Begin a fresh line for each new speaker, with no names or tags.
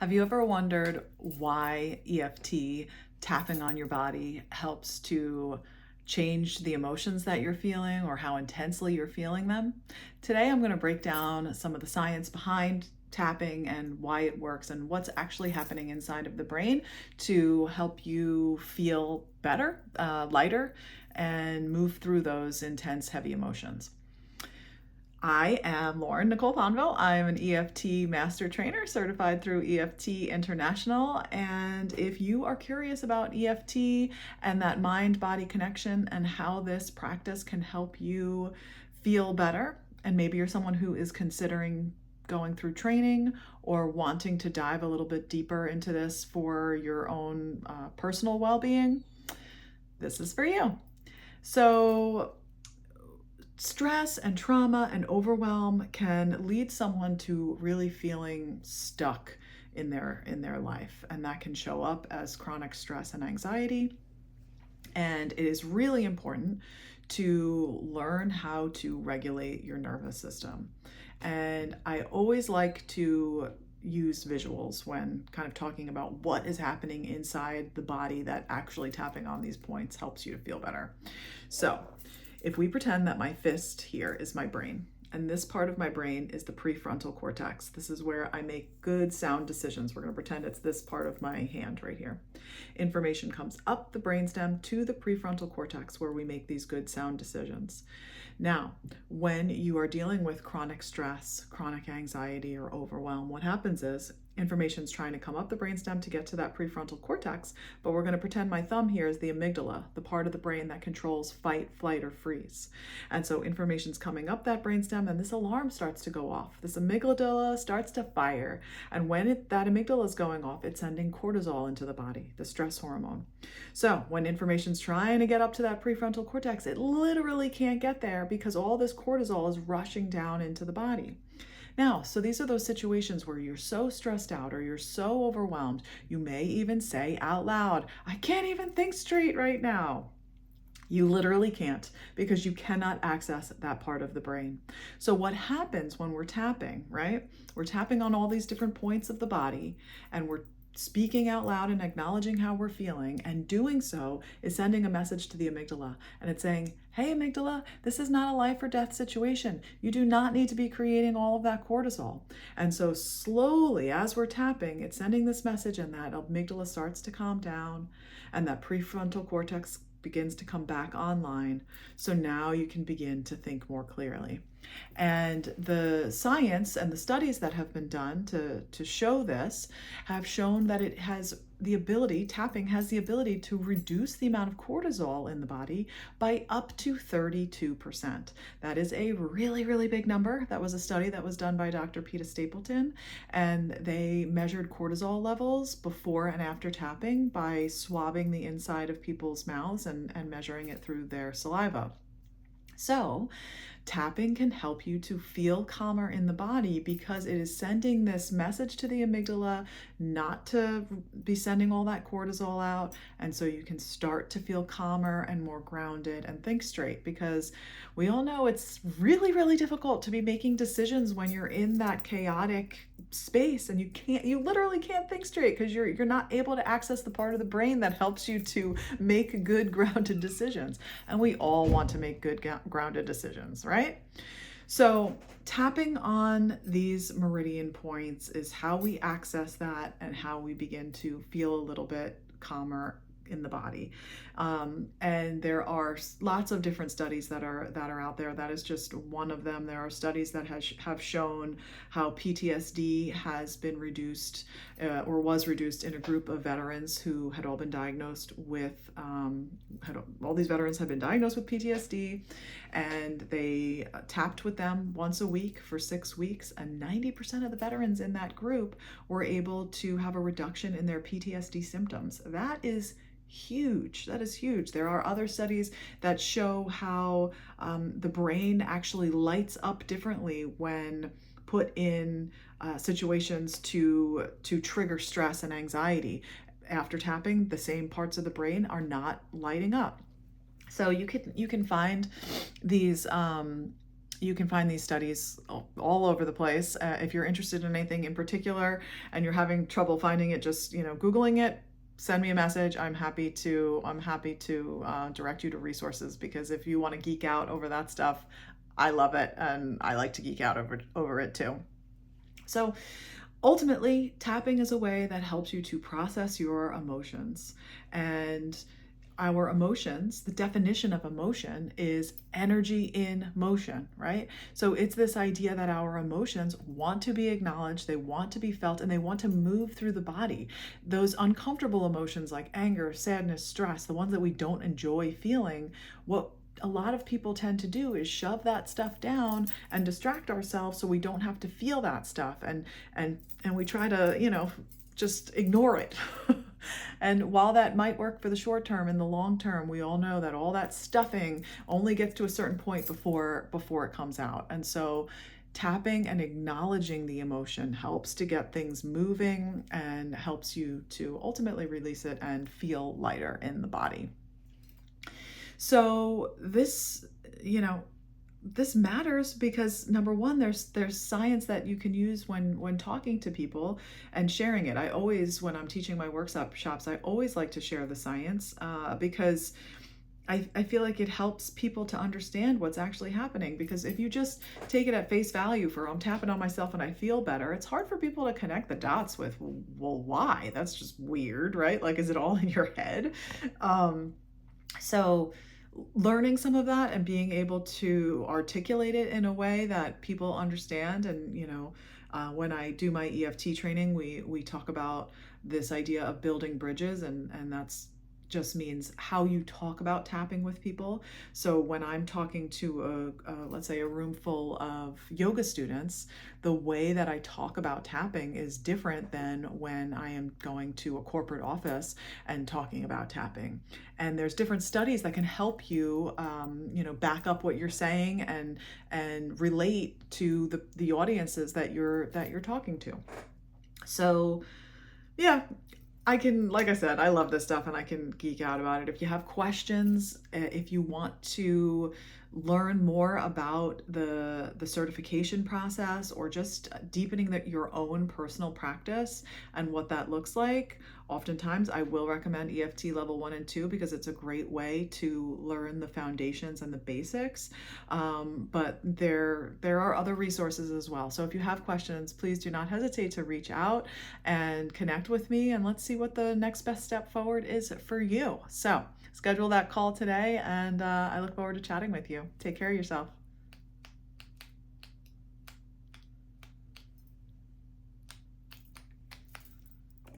Have you ever wondered why EFT tapping on your body helps to change the emotions that you're feeling or how intensely you're feeling them? Today, I'm going to break down some of the science behind tapping and why it works and what's actually happening inside of the brain to help you feel better, lighter, and move through those intense, heavy emotions. I am Lauren Nicole Ponville. I'm an EFT master trainer certified through EFT International. And if you are curious about EFT and that mind body connection and how this practice can help you feel better, and maybe you're someone who is considering going through training or wanting to dive a little bit deeper into this for your own personal well being, this is for you. So, stress and trauma and overwhelm can lead someone to really feeling stuck in their life, and that can show up as chronic stress and anxiety. And it is really important to learn how to regulate your nervous system. And I always like to use visuals when kind of talking about what is happening inside the body that actually tapping on these points helps you to feel better. So if we pretend that my fist here is my brain, and this part of my brain is the prefrontal cortex. This is where I make good sound decisions. We're going to pretend it's this part of my hand right here. Information comes up the brainstem to the prefrontal cortex where we make these good sound decisions. Now, when you are dealing with chronic stress, chronic anxiety, or overwhelm, what happens is information's trying to come up the brainstem to get to that prefrontal cortex, but we're going to pretend my thumb here is the amygdala, the part of the brain that controls fight, flight, or freeze. And so information's coming up that brainstem and this alarm starts to go off. This amygdala starts to fire. And when that amygdala is going off, it's sending cortisol into the body, the stress hormone. So when information's trying to get up to that prefrontal cortex, it literally can't get there because all this cortisol is rushing down into the body. Now, so these are those situations where you're so stressed out or you're so overwhelmed, you may even say out loud, I can't even think straight right now. You literally can't because you cannot access that part of the brain. So what happens when we're tapping, right? We're tapping on all these different points of the body and we're speaking out loud and acknowledging how we're feeling, and doing so is sending a message to the amygdala, and it's saying, hey amygdala, this is not a life or death situation. You do not need to be creating all of that cortisol. And so slowly as we're tapping, it's sending this message, and that amygdala starts to calm down and that prefrontal cortex begins to come back online. So now you can begin to think more clearly. And the science and the studies that have been done to show this have shown that it has the ability, tapping has the ability to reduce the amount of cortisol in the body by up to 32%. That is a really, really big number. That was a study that was done by Dr. Peter Stapleton, and they measured cortisol levels before and after tapping by swabbing the inside of people's mouths and measuring it through their saliva. So, tapping can help you to feel calmer in the body because it is sending this message to the amygdala not to be sending all that cortisol out. And so you can start to feel calmer and more grounded and think straight, because we all know it's really, really difficult to be making decisions when you're in that chaotic space and you literally can't think straight because you're not able to access the part of the brain that helps you to make good grounded decisions. And we all want to make good grounded decisions, right? So tapping on these meridian points is how we access that and how we begin to feel a little bit calmer in the body. And there are lots of different studies that are out there. That is just one of them. There are studies that have shown how PTSD has been reduced or was reduced in a group of veterans who had all been diagnosed with, all these veterans had been diagnosed with PTSD, and they tapped with them once a week for 6 weeks, and 90% of the veterans in that group were able to have a reduction in their PTSD symptoms. That is huge. That is huge. There are other studies that show how the brain actually lights up differently when put in situations to trigger stress and anxiety. After tapping, the same parts of the brain are not lighting up. So you can find these You can find these studies all over the place. If you're interested in anything in particular and you're having trouble finding it, just Googling it, send me a message. I'm happy to direct you to resources, because if you want to geek out over that stuff, I love it, and I like to geek out over it too. So ultimately, tapping is a way that helps you to process your emotions. And our emotions, the definition of emotion is energy in motion, right? So it's this idea that our emotions want to be acknowledged, they want to be felt, and they want to move through the body. Those uncomfortable emotions like anger, sadness, stress, the ones that we don't enjoy feeling, what a lot of people tend to do is shove that stuff down and distract ourselves so we don't have to feel that stuff, and we try to just ignore it. And while that might work for the short term, in the long term, we all know that all that stuffing only gets to a certain point before it comes out. And so tapping and acknowledging the emotion helps to get things moving and helps you to ultimately release it and feel lighter in the body. So this matters because, number one, there's science that you can use when talking to people and sharing it. I always, when I'm teaching my workshops, I always like to share the science, because I feel like it helps people to understand what's actually happening. Because if you just take it at face value for, I'm tapping on myself and I feel better, it's hard for people to connect the dots with, well, why? That's just weird, right? Like, is it all in your head? So learning some of that and being able to articulate it in a way that people understand. And when I do my EFT training, we talk about this idea of building bridges, and that's just means how you talk about tapping with people. So when I'm talking to let's say a room full of yoga students, the way that I talk about tapping is different than when I am going to a corporate office and talking about tapping. And there's different studies that can help you, back up what you're saying and relate to the audiences that you're talking to. So yeah, like I said, I love this stuff and I can geek out about it. If you have questions, if you want to learn more about the certification process, or just deepening your own personal practice and what that looks like, oftentimes I will recommend EFT level 1 and 2, because it's a great way to learn the foundations and the basics. But there are other resources as well. So if you have questions, please do not hesitate to reach out and connect with me, and let's see what the next best step forward is for you. So schedule that call today, and I look forward to chatting with you. Take care of yourself.